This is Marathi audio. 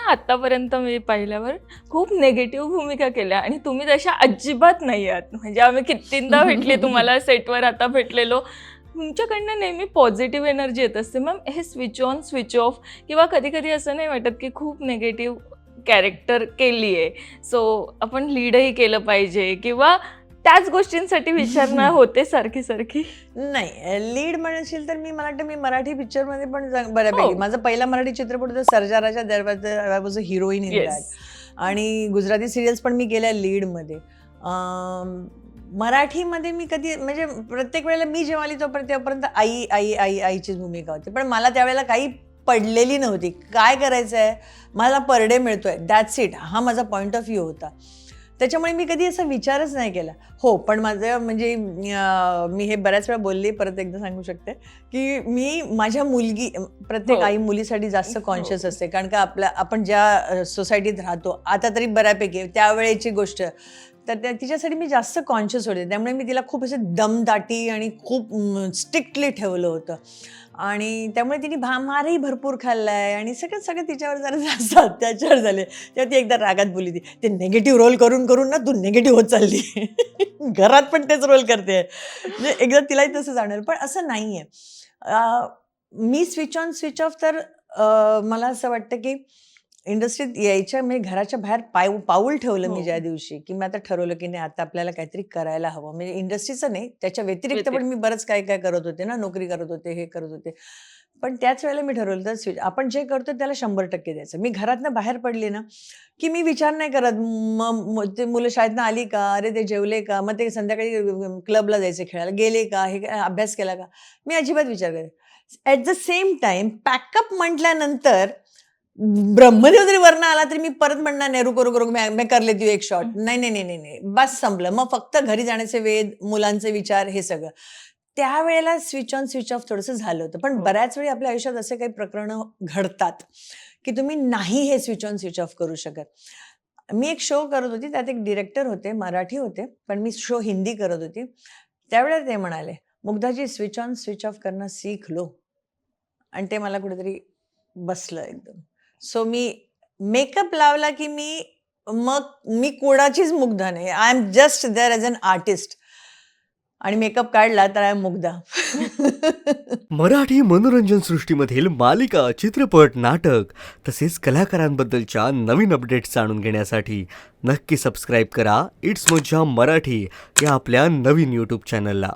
आतापर्यंत मी पाहिल्यावर खूप निगेटिव्ह भूमिका केल्या आणि तुम्ही तशा अजिबात नाही आहात. म्हणजे आम्ही कितींदा भेटले तुम्हाला सेटवर, आता भेटलेलो. तुमच्याकडनं नेहमी पॉझिटिव्ह एनर्जी येत असते. मॅम हे स्विच ऑन स्विच ऑफ किंवा कधी कधी असं नाही वाटत की खूप निगेटिव्ह कॅरेक्टर केली आहे, सो आपण लीडही केलं पाहिजे किंवा त्याच गोष्टींसाठी विचारणा होते सारखी सारखी? नाही, लीड म्हणशील तर मला वाटतं मी मराठी पिक्चरमध्ये पण बऱ्यापैकी हो. माझा पहिला मराठी चित्रपट होता सर्जाराच्या दरवाजा, I was a heroine in Yes. That. आणि गुजराती सिरियल्स पण मी केल्या लीडमध्ये. मराठीमध्ये मी कधी म्हणजे प्रत्येक वेळेला मी जेव्हा आली तोपर्यंत आई आई आई आईचीच भूमिका होती, पण मला त्यावेळेला काही पडलेली नव्हती. काय करायचं आहे, मला पर डे मिळतोय, दॅट्स इट, हा माझा पॉईंट ऑफ व्ह्यू होता. त्याच्यामुळे मी कधी असा विचारच नाही केला. हो, पण माझं म्हणजे मी हे बऱ्याच वेळा बोलली, परत एकदा सांगू शकते की मी माझ्या प्रत्येक आई मुलीसाठी जास्त कॉन्शियस असते, कारण का आपण ज्या सोसायटीत राहतो आता तरी बऱ्यापैकी, त्यावेळेची गोष्ट, तर तिच्यासाठी मी जास्त कॉन्शियस होते. त्यामुळे मी तिला खूप असे दमदाटी आणि खूप स्ट्रिक्टली ठेवलं होतं. आणि त्यामुळे तिने मारही भरपूर खाल्लाय आणि सगळं तिच्यावर जरा जास्त अत्याचार झाले. तेव्हा ती एकदा रागात बोलली, ते निगेटिव्ह रोल करून करून ना तू निगेटिव्ह होत चालली. घरात पण तेच रोल करते. म्हणजे एकदा तिलाही तसं जाणवलं, पण असं नाहीये. मी स्विच ऑन स्विच ऑफ तर मला असं वाटतं की इंडस्ट्रीत यायच्या म्हणजे घराच्या बाहेर पाऊल ठेवलं मी ज्या दिवशी, की मी आता ठरवलं की नाही, आता आपल्याला काहीतरी करायला हवं. म्हणजे इंडस्ट्रीचं नाही, त्याच्या व्यतिरिक्त पण मी बरंच काय काय करत होते ना, नोकरी करत होते, हे करत होते. पण त्याच वेळेला मी ठरवलं तर आपण जे करतो त्याला 100% द्यायचं. मी घरातनं बाहेर पडले ना की मी विचार नाही करत, मग ते मुलं शाळेतनं आली का, अरे ते जेवले का, मग ते संध्याकाळी क्लबला जायचे, खेळायला गेले का, हे अभ्यास केला का, मी अजिबात विचार करते. At the same time pack up म्हटल्यानंतर ब्रह्मदेव जरी वरनं आला तरी मी परत म्हणणार नाही, रुको रुको रुको मैं कर लेती हूँ एक शॉट. नाही नाही नाही नाही, बस संपलं. मग फक्त घरी जाण्याचे वेध, मुलांचे विचार, हे सगळं. त्यावेळेला स्विच ऑन स्विच ऑफ थोडंसं झालं होतं. पण बऱ्याच वेळी आपल्या आयुष्यात असे काही प्रकरणं घडतात की तुम्ही नाही हे स्विच ऑन स्विच ऑफ करू शकत. मी एक शो करत होती, त्यात एक डिरेक्टर होते, मराठी होते, पण मी शो हिंदी करत होती. त्यावेळेला ते म्हणाले, मुग्धाजी स्विच ऑन स्विच ऑफ करणं सीख लो. आणि ते मला कुठेतरी बसलं एकदम. सो मी मेकअप लावला की मग मी कोणाचीच मुग्धा नाही. I am just there as an artist. आणि मेकअप काढला तर आय एम मुग्धा. मराठी मनोरंजन सृष्टीमधील मालिका, चित्रपट, नाटक तसेच कलाकारांबद्दलच्या नवीन अपडेट्स जाणून घेण्यासाठी नक्की सबस्क्राईब करा इट्स मज्जा मराठी या आपल्या नवीन यूट्यूब चॅनलला.